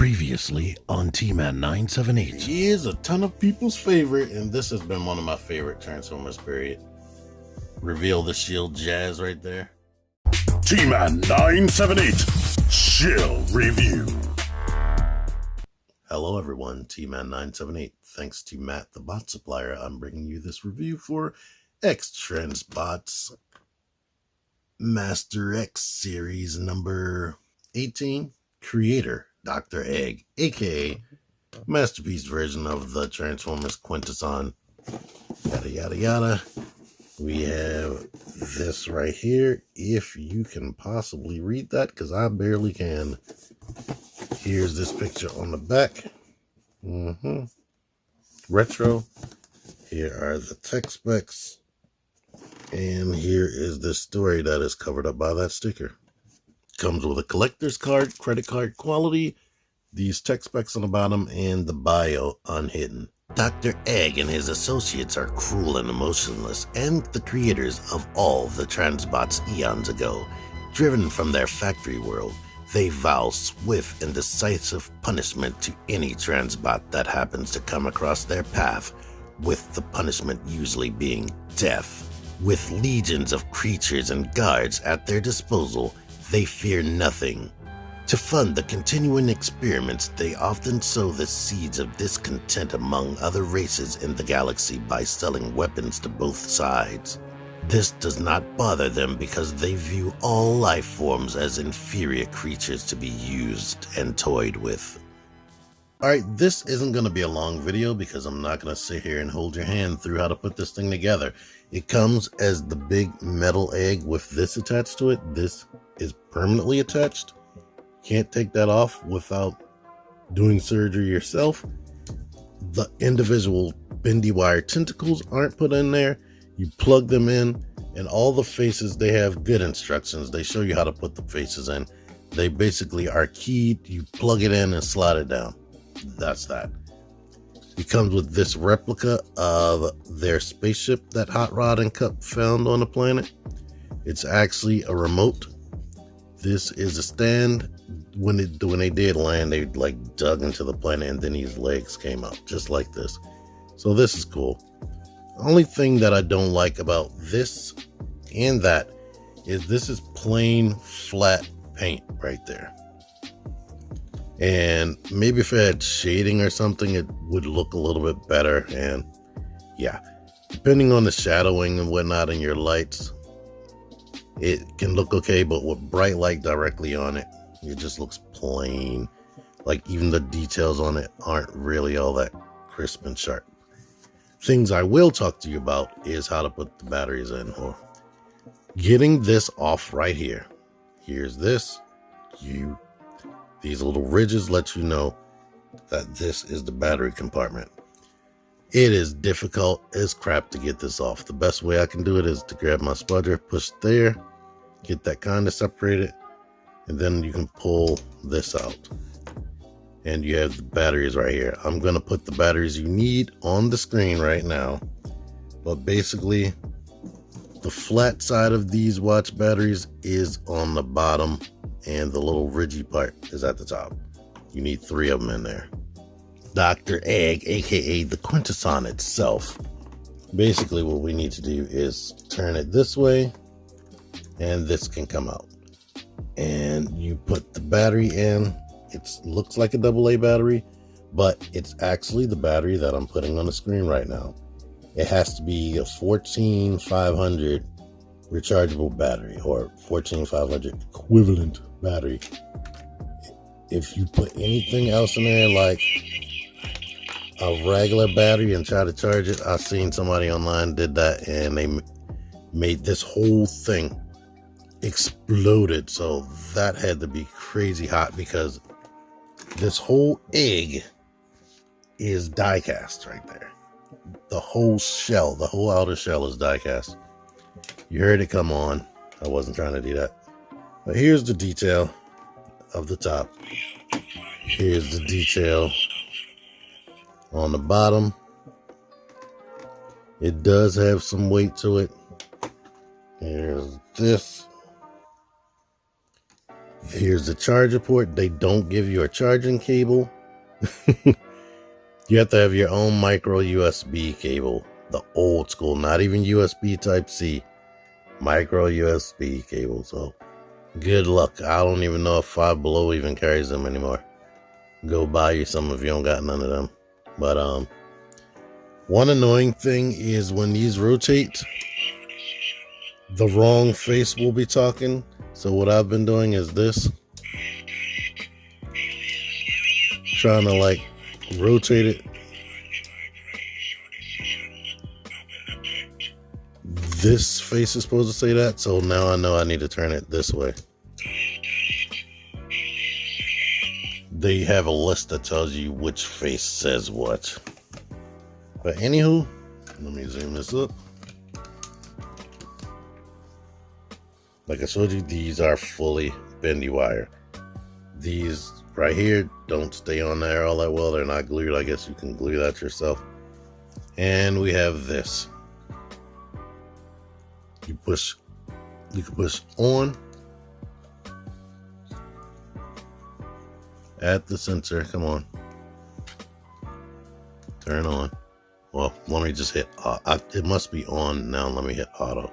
Previously on T-Man 978. He is a ton of people's favorite, and this has been one of my favorite Transformers, period. Reveal the shield jazz right there. T-Man 978 Shield Review. Hello everyone, T-Man 978. Thanks to Matt, the bot supplier, I'm bringing you this review for X-Transbots Master X Series number 18. Creator, Dr. Egg, aka masterpiece version of the Transformers Quintesson, yada yada yada. We have this right here, if you can possibly read that, because I barely can. Here's this picture on the back. Retro. Here are the tech specs. And here is the story that is covered up by that sticker. Comes with a collector's card, credit card quality, these tech specs on the bottom, and the bio unhidden. Dr. Egg and his associates are cruel and emotionless, and the creators of all the Transbots eons ago. Driven from their factory world, they vow swift and decisive punishment to any Transbot that happens to come across their path, with the punishment usually being death. With legions of creatures and guards at their disposal, they fear nothing. To fund the continuing experiments, they often sow the seeds of discontent among other races in the galaxy by selling weapons to both sides. This does not bother them because they view all life forms as inferior creatures to be used and toyed with. Alright, this isn't going to be a long video because I'm not going to sit here and hold your hand through how to put this thing together. It comes as the big metal egg with this attached to it. This is permanently attached. Can't take that off without doing surgery yourself. The individual bendy wire tentacles aren't put in there. You plug them in, and all the faces, they have good instructions. They show you how to put the faces in. They basically are keyed. You plug it in and slide it down. That's that. It comes with this replica of their spaceship that Hot Rod and Cup found on the planet. It's actually a remote. This is a stand. When they did land, they like dug into the planet, and then these legs came out just like this. So this is cool. The only thing that I don't like about this and that is this is plain flat paint right there. And maybe if it had shading or something, it would look a little bit better. And yeah, depending on the shadowing and whatnot in your lights, it can look okay, but with bright light directly on it, it just looks plain. Like even the details on it aren't really all that crisp and sharp. Things I will talk to you about is how to put the batteries in, or getting this off right here. Here's this. These little ridges let you know that this is the battery compartment. It is difficult as crap to get this off. The best way I can do it is to grab my spudger, push there, get that kind of separated, and then you can pull this out. And you have the batteries right here. I'm going to put the batteries you need on the screen right now. But basically, the flat side of these watch batteries is on the bottom, and the little ridgy part is at the top. You need 3 of them in there. Dr. Egg, aka the Quintesson itself. Basically what we need to do is turn it this way, and this can come out. And you put the battery in. It looks like a AA battery, but it's actually the battery that I'm putting on the screen right now. It has to be a 14500 rechargeable battery, or 14500 equivalent battery. If you put anything else in there like a regular battery and try to charge it, I've seen somebody online did that, and they made this whole thing exploded. So that had to be crazy hot, because this whole egg is die cast right there. The whole shell, the whole outer shell is die cast. You heard it come on. I wasn't trying to do that. But here's the detail of the top. Here's the detail on the bottom. It does have some weight to it. Here's this. Here's the charger port. They don't give you a charging cable. You have to have your own micro USB cable. The old school, not even USB Type-C. Micro USB cable. So good luck. I don't even know if Five Below even carries them anymore. Go buy you some if you don't got none of them. But one annoying thing is when these rotate, the wrong face will be talking. So what I've been doing is this. Trying to like rotate it. This face is supposed to say that, so now I know I need to turn it this way. They have a list that tells you which face says what. But anywho, let me zoom this up. Like I showed you, these are fully bendy wire. These right here don't stay on there all that well. They're not glued. I guess you can glue that yourself. And we have this. You can push on at the sensor. Come on, turn on. Well, let me just hit it must be on now. Let me hit auto.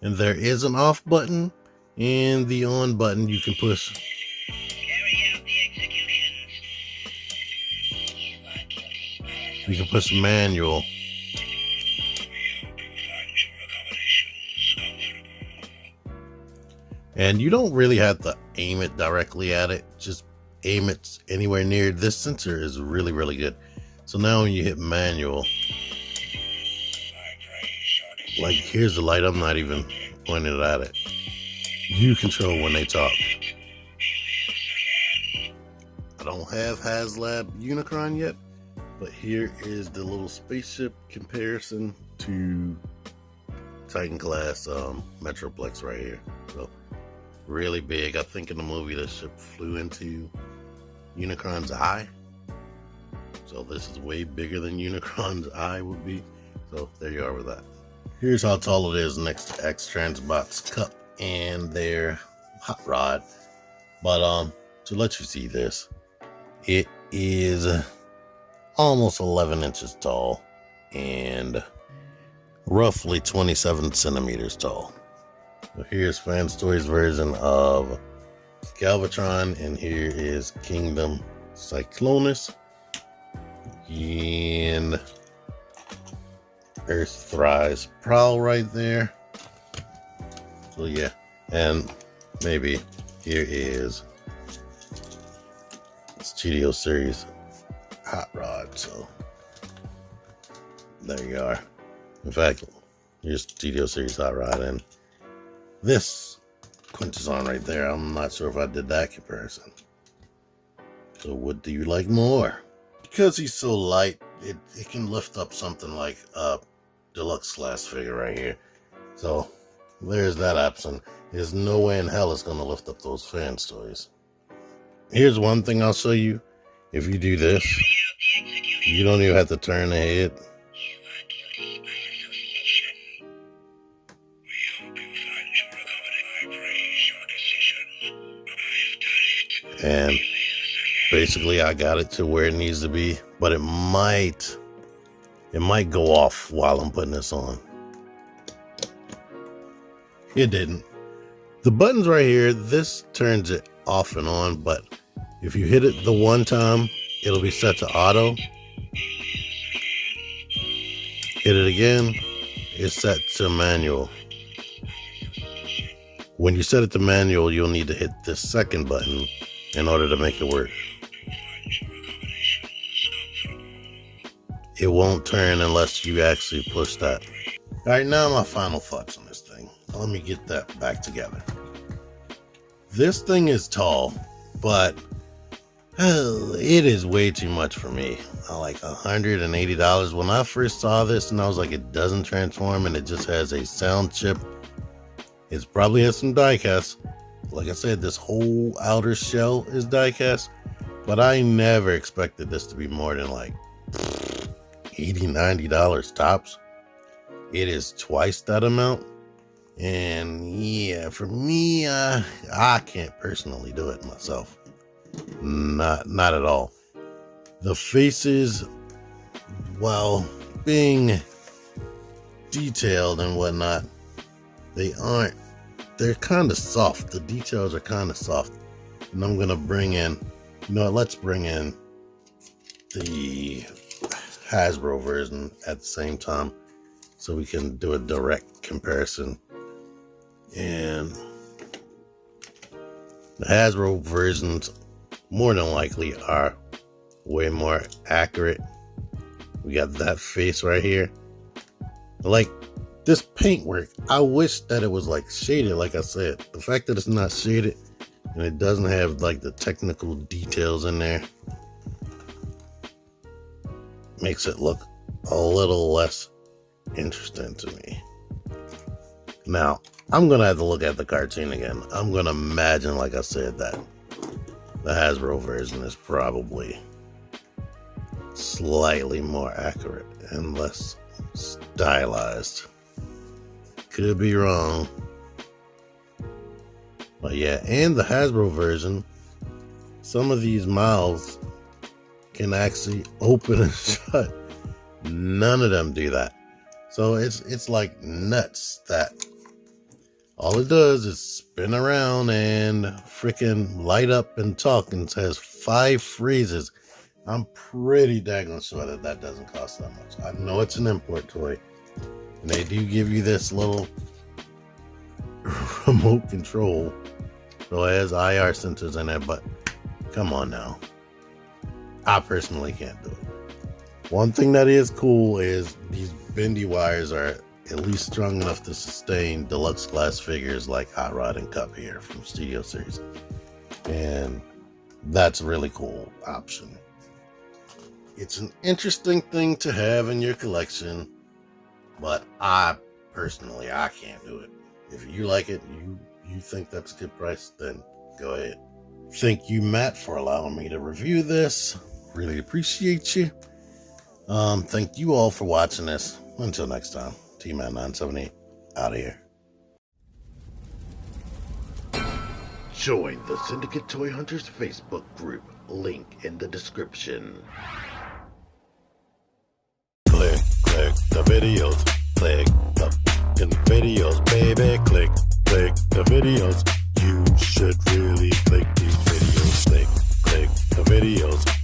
And there is an off button, and the on button you can push. You can push manual. And you don't really have to aim it directly at it. Just aim it anywhere near. This sensor is really, really good. So now when you hit manual, like here's the light, I'm not even pointing at it. You control when they talk. I don't have HasLab Unicron yet, but here is the little spaceship comparison to Titan class Metroplex right here. So really big. I think in the movie this ship flew into Unicron's eye. So this is way bigger than Unicron's eye would be. So there you are with that. Here's how tall it is next to X-Transbots Cup and their hot rod. But to let you see this, it is almost 11 inches tall and roughly 27 centimeters tall. So here's Fan Story's version of Galvatron, and here is Kingdom Cyclonus and Earthrise Prowl right there. So yeah, and maybe here is Studio Series hot rod. So there you are. In fact, here's Studio Series hot rod, and this Quintesson right there. I'm not sure if I did that comparison. So what do you like more? Because he's so light, it can lift up something like a deluxe class figure right here. So there's that option. There's no way in hell it's going to lift up those Fan Stories. Here's one thing I'll show you. If you do this, you don't even have to turn the head. And basically I got it to where it needs to be, but it might go off while I'm putting this on. It didn't. The buttons right here, this turns it off and on, but if you hit it the one time, it'll be set to auto. Hit it again, it's set to manual. When you set it to manual, you'll need to hit this second button in order to make it work. It won't turn unless you actually push that. All right, now my final thoughts on this thing. Let me get that back together. This thing is tall, but it is way too much for me. Like $180. When I first saw this and I was like, it doesn't transform and it just has a sound chip. It probably has some die cast. Like I said, this whole outer shell is die cast, but I never expected this to be more than like $80, $90 tops. It is twice that amount. And yeah, for me, I can't personally do it myself. Not at all. The faces, while being detailed and whatnot, they're kind of soft. The details are kind of soft. And I'm going to bring in, let's bring in the Hasbro version at the same time so we can do a direct comparison. And the Hasbro versions more than likely are way more accurate. We got that face right here. Like this paintwork, I wish that it was like shaded. Like I said, the fact that it's not shaded and it doesn't have like the technical details in there makes it look a little less interesting to me. Now, I'm going to have to look at the cartoon again. I'm going to imagine, like I said, that the Hasbro version is probably slightly more accurate and less stylized. Could be wrong. But yeah, and the Hasbro version, some of these mouths can actually open and shut. None of them do that. So it's like nuts that all it does is spin around and freaking light up and talk, and has 5 phrases. I'm pretty daggone sure that doesn't cost that much. I know it's an import toy, and they do give you this little remote control, so it has IR sensors in it, but come on now. I personally can't do it. One thing that is cool is these bendy wires are at least strong enough to sustain deluxe class figures like Hot Rod and Cup here from Studio Series. And that's a really cool option. It's an interesting thing to have in your collection, but I can't do it. If you like it, you think that's a good price, then go ahead. Thank you, Matt, for allowing me to review this. Really appreciate you. Thank you all for watching this. Until next time, T-Man 978 out of here. Join the Syndicate Toy Hunters Facebook group. Link in the description. Click the videos. Click the fucking videos, baby. Click the videos. You should really click these videos. Click the videos.